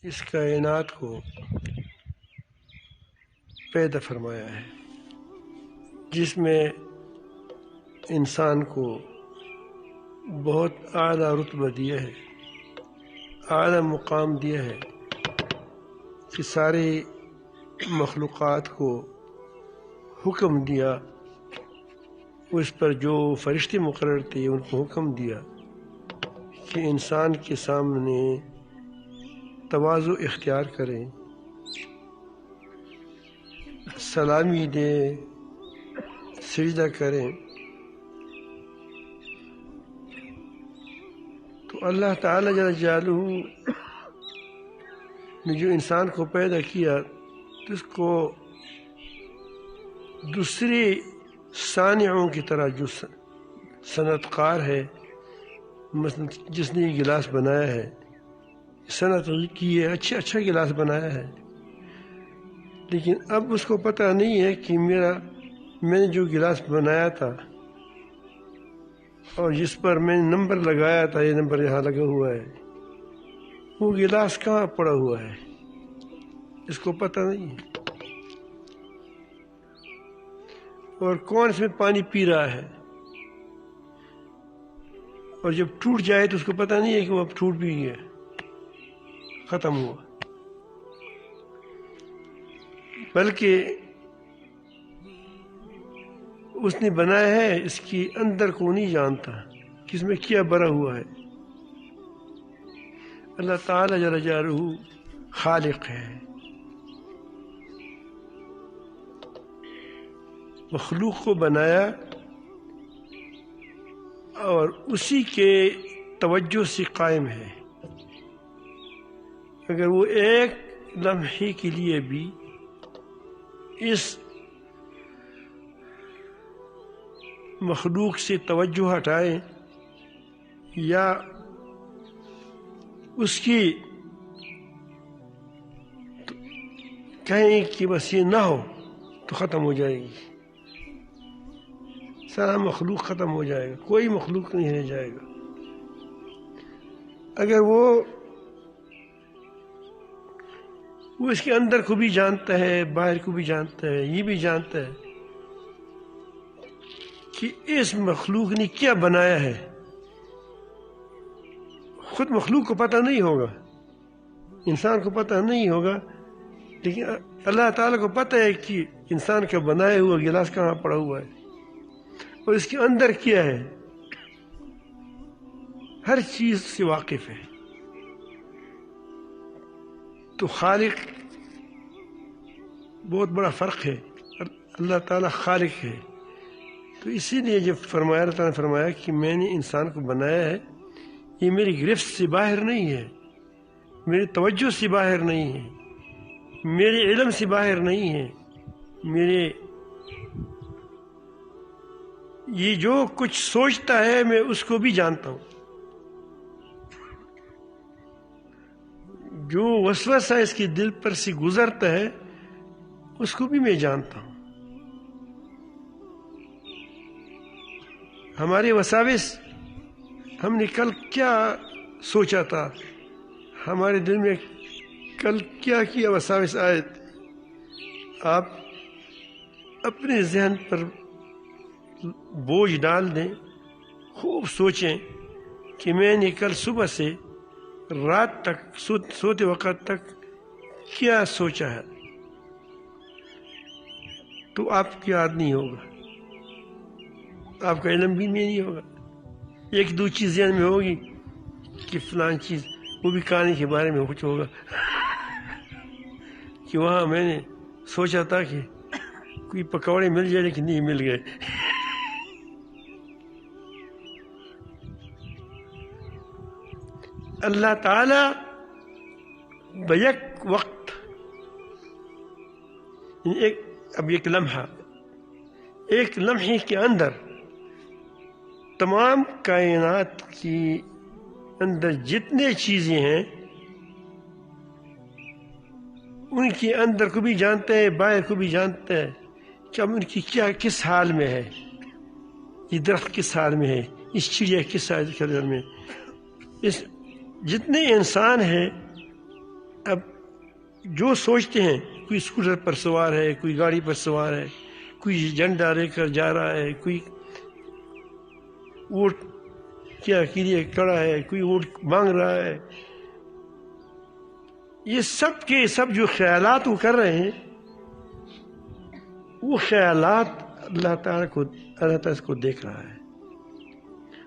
اس کائنات کو پیدا فرمایا ہے، جس میں انسان کو بہت اعلیٰ رتبہ دیا ہے، اعلیٰ مقام دیا ہے کہ ساری مخلوقات کو حکم دیا، اس پر جو فرشتے مقرر تھے ان کو حکم دیا کہ انسان کے سامنے تواضع اختیار کریں، سلامی دیں، سجدہ کریں۔ تو اللہ تعالیٰ جل جلالہ نے جو انسان کو پیدا کیا تو اس کو دوسرے صانعوں کی طرح، جو صنعت کار ہے، مثلا جس نے یہ گلاس بنایا ہے، صنعت کی ہے، اچھا گلاس بنایا ہے، لیکن اب اس کو پتہ نہیں ہے کہ میں نے جو گلاس بنایا تھا اور جس پر میں نے نمبر لگایا تھا، یہ نمبر یہاں لگا ہوا ہے، وہ گلاس کہاں پڑا ہوا ہے، اس کو پتہ نہیں ہے، اور کون اس میں پانی پی رہا ہے، اور جب ٹوٹ جائے تو اس کو پتہ نہیں ہے کہ وہ اب ٹوٹ بھی گیا، ختم ہوا، بلکہ اس نے بنایا ہے، اس کی اندر کو نہیں جانتا کہ اس میں کیا بھرا ہوا ہے۔ اللہ تعالیٰ جل جلالہ خالق ہے، مخلوق کو بنایا اور اسی کے توجہ سے قائم ہے۔ اگر وہ ایک لمحے کے لیے بھی اس مخلوق سے توجہ ہٹائے یا اس کی کہیں کہ بس یہ نہ ہو تو ختم ہو جائے گی، سارا مخلوق ختم ہو جائے گا، کوئی مخلوق نہیں رہ جائے گا۔ اگر وہ اس کے اندر کو بھی جانتا ہے، باہر کو بھی جانتا ہے، یہ بھی جانتا ہے کہ اس مخلوق نے کیا بنایا ہے، خود مخلوق کو پتہ نہیں ہوگا، انسان کو پتہ نہیں ہوگا، لیکن اللہ تعالیٰ کو پتہ ہے کہ انسان کا بنایا ہوا گلاس کہاں پڑا ہوا ہے اور اس کے اندر کیا ہے، ہر چیز سے واقف ہے۔ تو خالق بہت بڑا فرق ہے، اللہ تعالیٰ خالق ہے۔ تو اسی لیے جب فرمایا، اللہ تعالیٰ نے فرمایا کہ میں نے انسان کو بنایا ہے، یہ میری گرفت سے باہر نہیں ہے، میری توجہ سے باہر نہیں ہے، میرے علم سے باہر نہیں ہے، یہ جو کچھ سوچتا ہے میں اس کو بھی جانتا ہوں، جو وسوسہ اس کے دل پر سے گزرتا ہے اس کو بھی میں جانتا ہوں۔ ہمارے وساوس، ہم نے کل کیا سوچا تھا، ہمارے دل میں کل کیا وساوس آئے، آپ اپنے ذہن پر بوجھ ڈال دیں، خوب سوچیں کہ میں نے کل صبح سے رات تک، سوتے وقت تک کیا سوچا ہے، تو آپ کی یاد نہیں ہوگا، آپ کا علم بھی نہیں ہوگا، ایک دو چیز ذہن میں ہوگی کہ فلان چیز، وہ بھی کہانی کے بارے میں کچھ ہوگا کہ وہاں میں نے سوچا تھا کہ کوئی پکوڑے مل جائے لیکن نہیں مل گئے۔ اللہ تعالیٰ بیک وقت، ایک لمحہ، ایک لمحے کے اندر تمام کائنات کی اندر جتنے چیزیں ہیں ان کے اندر کو بھی جانتا ہے، باہر کو بھی جانتا ہے کہ اب ان کی کس حال میں ہے، یہ درخت کس حال میں ہے، اس چڑیا کس حال میں، اس جتنے انسان ہیں اب جو سوچتے ہیں، کوئی اسکوٹر پر سوار ہے، کوئی گاڑی پر سوار ہے، کوئی جھنڈا لے کر جا رہا ہے، کوئی ووٹ کیا کے لیے کھڑا ہے، کوئی ووٹ مانگ رہا ہے، یہ سب کے سب جو خیالات وہ کر رہے ہیں، وہ خیالات اللہ تعالیٰ اس کو دیکھ رہا ہے۔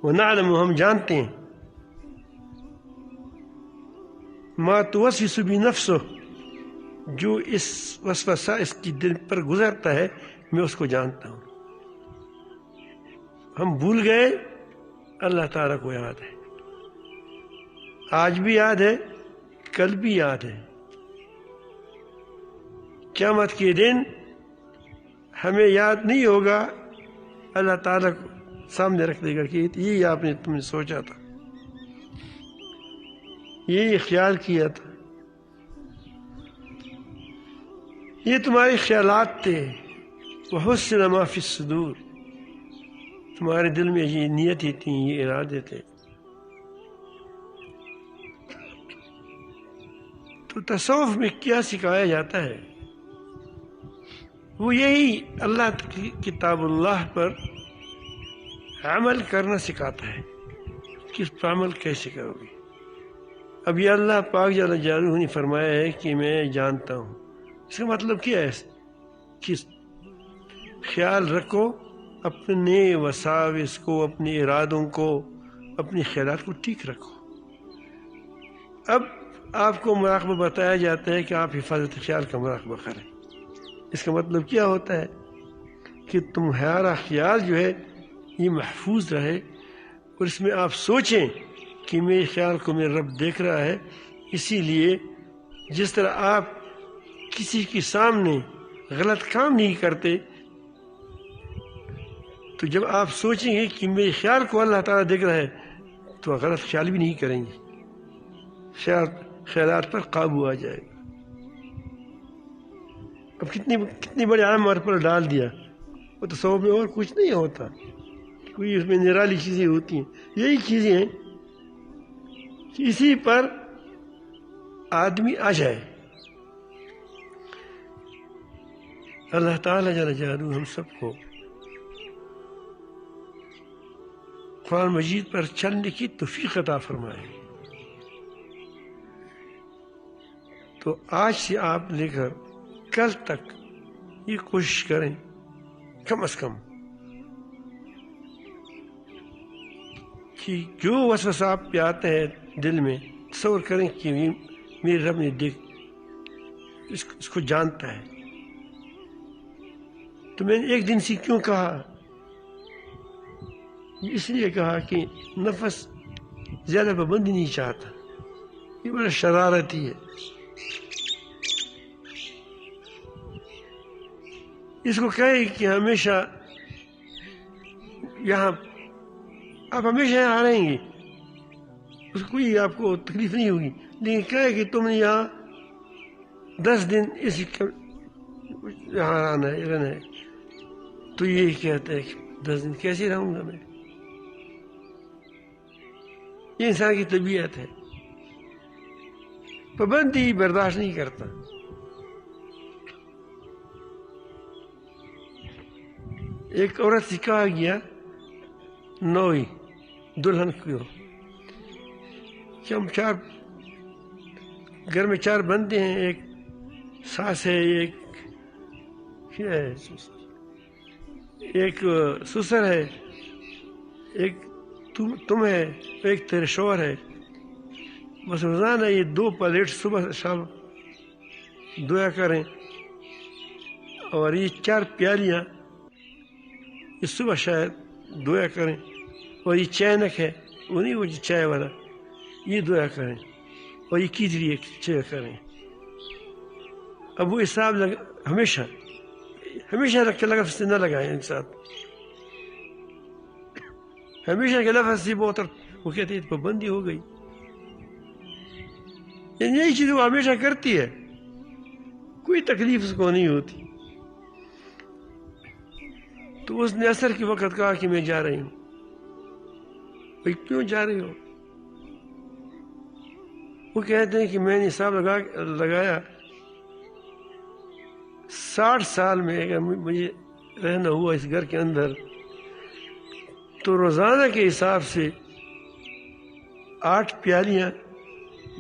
وَنَعْلَمُ، ہم جانتے ہیں، مَا تُوَسْوِسُ بِنَفْسُهُ، جو اس وسوسہ اس کی دل پر گزرتا ہے میں اس کو جانتا ہوں۔ ہم بھول گئے، اللہ تعالیٰ کو یاد ہے، آج بھی یاد ہے، کل بھی یاد ہے۔ قیامت کے دن ہمیں یاد نہیں ہوگا، اللہ تعالیٰ کو سامنے رکھ دے گا کہ یہی آپ نے تم نے سوچا تھا، یہی خیال کیا تھا، یہ تمہارے خیالات تھے۔ وَحُصِّلَ مَا فِي الصُّدُورِ، تمہارے دل میں یہ نیتیں تھیں، یہ ارادے تھے۔ تو تصوف میں کیا سکھایا جاتا ہے؟ وہ یہی اللہ کی کتاب اللہ پر عمل کرنا سکھاتا ہے کہ اس پر عمل کیسے کرو گے۔ اب یہ اللہ پاک جل جلالہ نے فرمایا ہے کہ میں جانتا ہوں، اس کا مطلب کیا ہے کہ خیال رکھو اپنے وساوس کو، اپنے ارادوں کو، اپنے خیالات کو ٹھیک رکھو۔ اب آپ کو مراقبہ بتایا جاتا ہے کہ آپ حفاظت خیال کا مراقبہ کریں۔ اس کا مطلب کیا ہوتا ہے کہ تمہارا خیال جو ہے یہ محفوظ رہے، اور اس میں آپ سوچیں کہ میرے خیال کو میرا رب دیکھ رہا ہے۔ اسی لیے جس طرح آپ کسی کے سامنے غلط کام نہیں کرتے، تو جب آپ سوچیں گے کہ میرے خیال کو اللہ تعالیٰ دیکھ رہا ہے تو غلط خیال بھی نہیں کریں گے، خیالات پر قابو آ جائے گا۔ اب کتنی بڑی عام پر ڈال دیا، وہ تصوف میں اور کچھ نہیں ہوتا، کوئی اس میں نرالی چیزیں ہوتی ہیں، یہی چیزیں ہیں کہ اسی پر آدمی آ جائے۔ اللہ تعالیٰ جل جلالہ ہم سب کو قرآن مجید پر چلنے کی توفیق عطا فرمائے۔ تو آج سے آپ لے کر کل تک یہ کوشش کریں، کم از کم کہ جو وسوسہ آپ پہ آتے ہیں دل میں، تصور کریں کہ میرے رب نے دیکھ اس کو جانتا ہے۔ تو میں نے ایک دن سے کیوں کہا؟ اس لیے کہا کہ نفس زیادہ پابندی نہیں چاہتا، یہ بڑا شرارتی ہے، اس کو کہے کہ ہمیشہ یہاں آپ ہمیشہ یہاں رہیں گے، اس کو کوئی آپ کو تکلیف نہیں ہوگی، لیکن کہے کہ تم نے یہاں 10 دن اسی یہاں رہنا ہے، تو یہی کہتا ہے کہ 10 دن کیسے رہوں گا میں؟ یہ انسان کی طبیعت ہے، پابندی برداشت نہیں کرتا۔ ایک عورت سے کہا گیا نوئی دلہن کو کہ ہم گھر میں 4 بندے ہیں، ایک ساس ہے، ایک سسر ہے، ایک تم ہے، ایک تیرے شوہر ہے، بس روزانہ یہ 2 پلیٹ صبح شام دھویا کریں، اور یہ 4 پیالیاں یہ صبح شاید دھویا کریں، اور یہ چینک ہے وہ نہیں، وہ چائے والا، یہ دھویا کریں، اور یہ کیجری چائے کریں۔ اب وہ حساب ہمیشہ رکھ کے لفظ سے نہ لگائیں ان ساتھ، ہمیشہ کے لفظ سے بہت وہ کہتے ہیں پابندی ہو گئی، یعنی یہی چیز وہ ہمیشہ کرتی ہے، کوئی تکلیف اس کو نہیں ہوتی۔ تو اس نے عصر کے وقت کہا کہ میں جا رہی ہوں۔ بھائی کیوں جا رہی ہو؟ وہ کہتے ہیں کہ میں نے حساب لگایا 60 سال میں اگر مجھے رہنا ہوا اس گھر کے اندر تو روزانہ کے حساب سے 8 پیالیاں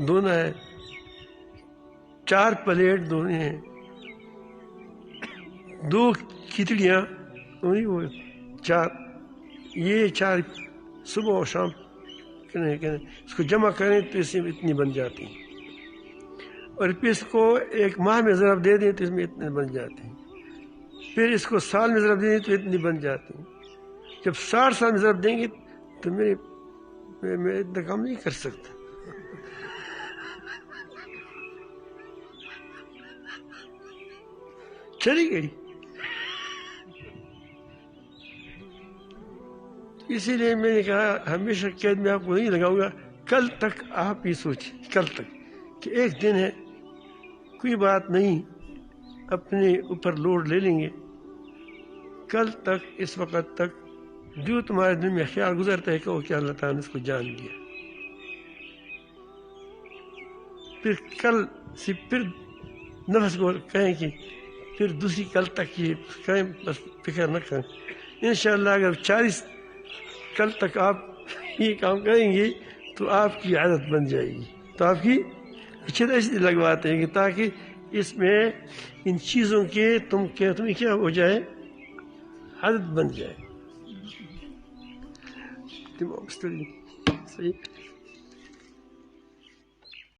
دھونا ہے، 4 پلیٹ دھونے ہیں، 2 کھچڑیاں دھونی، وہ 4 یہ 4 صبح اور شام اس کو جمع کریں تو اس میں اتنی بن جاتی ہیں، اور پھر اس کو 1 ماہ میں ضرب دے دیں تو اس میں اتنے بن جاتے ہیں، پھر اس کو سال میں ضرب دے دیں تو اتنی بن جاتی ہیں۔ جب 60 سال میں ضرب دیں گے تو میں اتنا کام نہیں کر سکتا۔ چلی گئی۔ اسی لیے میں نے کہا ہمیشہ قید میں آپ کو نہیں لگاؤں گا، کل تک آپ ہی سوچیں، کل تک کہ ایک دن ہے، کوئی بات نہیں، اپنے اوپر لوڈ لے لیں گے، کل تک اس وقت تک جو تمہارے دل میں خیال گزرتا ہے کہ وہ کیا اللہ تعالیٰ نے اس کو جان لیا، پھر کل سے پھر نفس کو کہیں کہ پھر دوسری کل تک یہ کہیں، بس فکر نہ کریں۔ انشاءاللہ اگر 40 کل تک آپ یہ کام کریں گے تو آپ کی عادت بن جائے گی، تو آپ کی اچھے ایسے لگواتے ہیں کہ تاکہ اس میں ان چیزوں کے تمہیں کیا ہو جائے، عادت بن جائے۔ صحیح۔